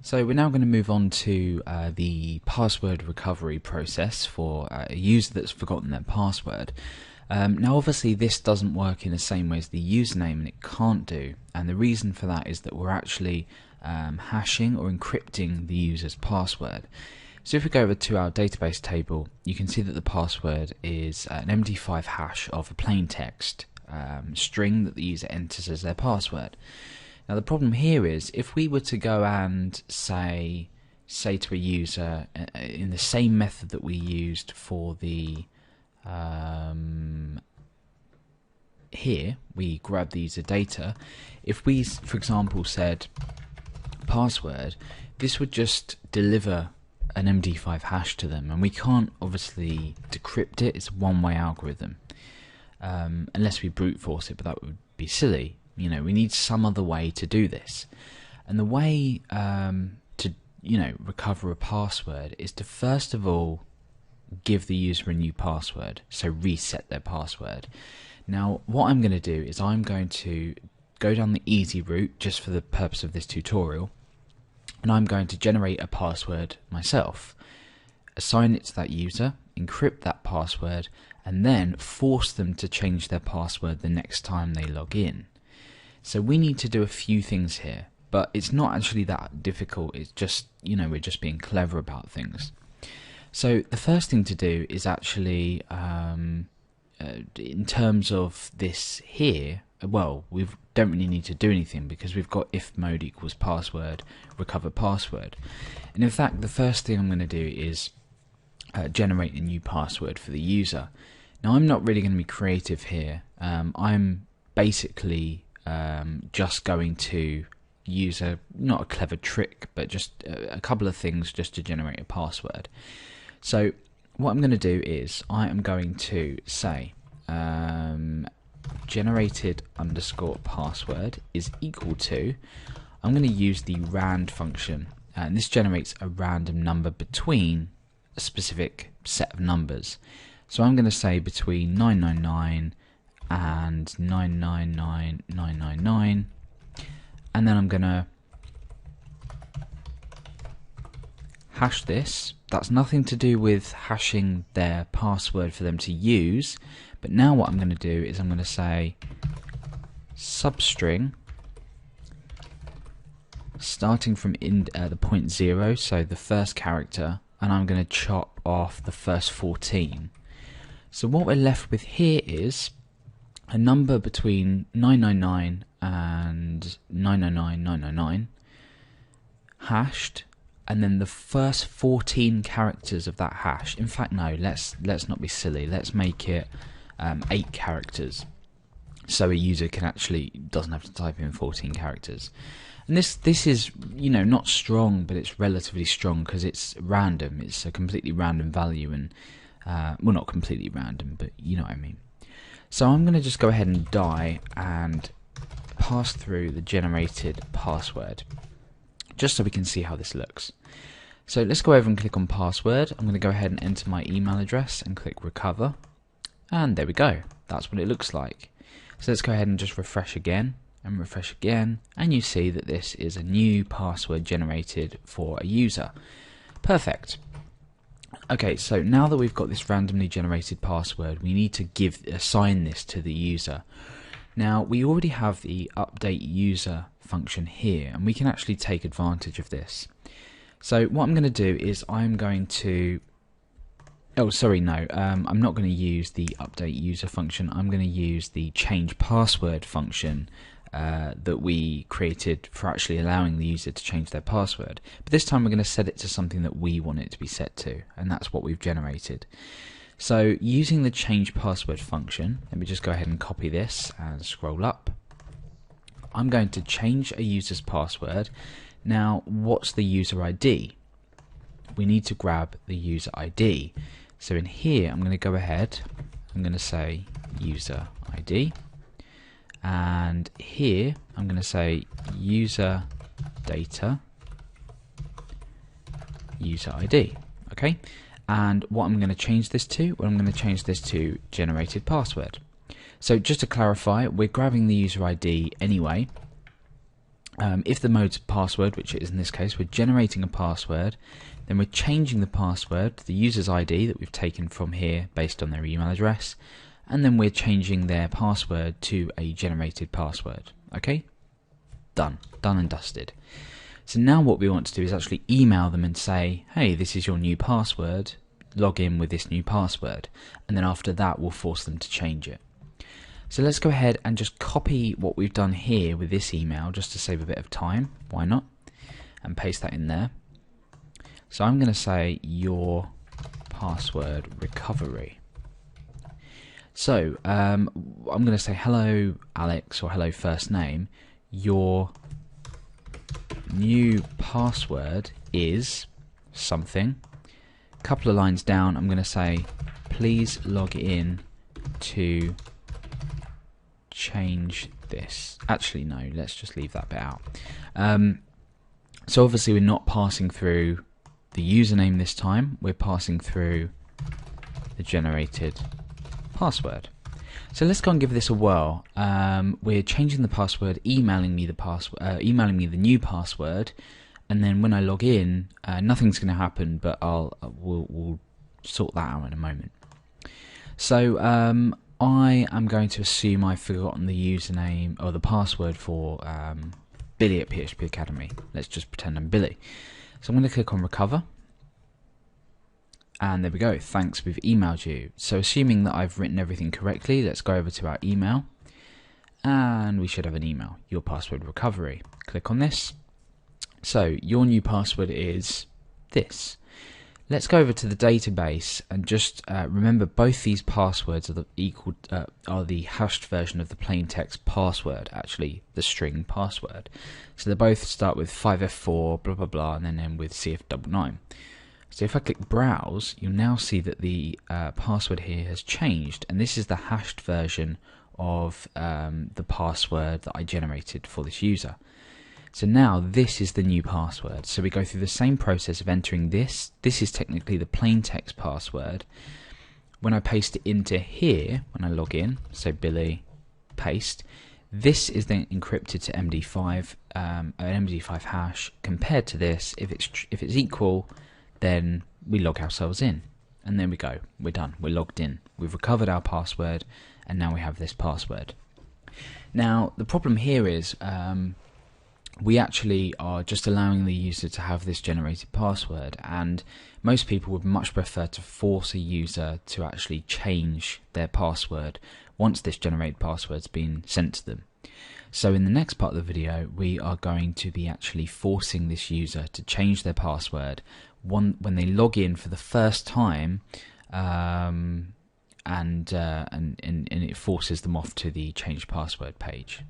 So we're now going to move on to the password recovery process for a user that's forgotten their password. Now obviously this doesn't work in the same way as the username, and it can't do, and the reason for that is that we're actually hashing or encrypting the user's password. So if we go over to our database table, you can see that the password is an MD5 hash of a plain text string that the user enters as their password. Now the problem here is if we were to go and say to a user in the same method that we used for the here we grab the user data, if we for example said password, this would just deliver an MD5 hash to them, and we can't obviously decrypt it. It's a one-way algorithm unless we brute force it, but that would be silly. You know, we need some other way to do this, and the way to recover a password is to first of all give the user a new password, so reset their password. Now what I'm going to do is I'm going to go down the easy route just for the purpose of this tutorial, and I'm going to generate a password myself, assign it to that user, encrypt that password, and then force them to change their password the next time they log in. So we need to do a few things here, but it's not actually that difficult. It's just, we're just being clever about things. So the first thing to do is actually, in terms of this here, well, we don't really need to do anything because we've got if mode equals password, recover password. And in fact, the first thing I'm going to do is generate a new password for the user. Now I'm not really going to be creative here. I'm basically just going to use not a clever trick, but just a couple of things just to generate a password. So what I'm going to do is I am going to say generated underscore password is equal to, I'm going to use the rand function, and this generates a random number between a specific set of numbers. So I'm going to say between 999 and 999999, and then I'm going to hash this. That's nothing to do with hashing their password for them to use, but now what I'm going to do is I'm going to say substring starting from the point 0, so the first character, and I'm going to chop off the first 14. So what we're left with here is a number between 999 and 999999 hashed, and then the first 14 characters of that hash. In fact, no, let's not be silly. Let's make it 8 characters, so a user doesn't have to type in 14 characters. And this is not strong, but it's relatively strong because it's random. It's a completely random value, and well, not completely random, but you know what I mean. So I'm going to just go ahead and die and pass through the generated password, just so we can see how this looks. So let's go over and click on password. I'm going to go ahead and enter my email address and click recover, and there we go. That's what it looks like. So let's go ahead and just refresh again and refresh again, and you see that this is a new password generated for a user. Perfect. Okay, so now that we've got this randomly generated password, we need to assign this to the user. Now we already have the update user function here, and we can actually take advantage of this. So what I'm going to do is I'm going to I'm not going to use the update user function. I'm going to use the change password function that we created for actually allowing the user to change their password. But this time we're going to set it to something that we want it to be set to, and that's what we've generated. So using the change password function, let me just go ahead and copy this and scroll up. I'm going to change a user's password. Now what's the user ID? We need to grab the user ID. So in here I'm going to go ahead, I'm going to say user ID, and here I'm going to say user data user ID. Okay, and what I'm going to change this to, well, I'm going to change this to generated password. So just to clarify, we're grabbing the user ID anyway, if the mode's password, which it is in this case, we're generating a password, then we're changing the password to the user's ID that we've taken from here based on their email address, and then we're changing their password to a generated password. Okay? Done and dusted. So now what we want to do is actually email them and say, hey, this is your new password, log in with this new password, and then after that we'll force them to change it. So let's go ahead and just copy what we've done here with this email just to save a bit of time, why not, and paste that in there. So I'm going to say your password recovery. So I'm going to say hello Alex, or hello first name, your new password is something. A couple of lines down I'm going to say please log in to change this. Actually no, let's just leave that bit out. So obviously we're not passing through the username this time, we're passing through the generated password. So let's go and give this a whirl. We're changing the password, emailing me the new password, and then when I log in, nothing's going to happen, but we'll sort that out in a moment. So I am going to assume I've forgotten the username or the password for Billy at PHP Academy. Let's just pretend I'm Billy. So I'm going to click on recover. And there we go, thanks, we've emailed you. So assuming that I've written everything correctly, let's go over to our email. And we should have an email, your password recovery. Click on this. So your new password is this. Let's go over to the database and just remember both these passwords are the hashed version of the plain text password, actually the string password. So they both start with 5F4, blah blah blah, and then end with CF99. So if I click browse, you'll now see that the password here has changed, and this is the hashed version of the password that I generated for this user. So now this is the new password. So we go through the same process of entering this. This is technically the plain text password. When I paste it into here, when I log in, so Billy, paste, this is then encrypted to MD5, an MD5 hash. Compared to this, if it's equal, then we log ourselves in, and there we go, we're done, we're logged in, we've recovered our password, and now we have this password. Now the problem here is we actually are just allowing the user to have this generated password, and most people would much prefer to force a user to actually change their password once this generated password's been sent to them. So in the next part of the video we are going to be actually forcing this user to change their password when they log in for the first time, and it forces them off to the change password page.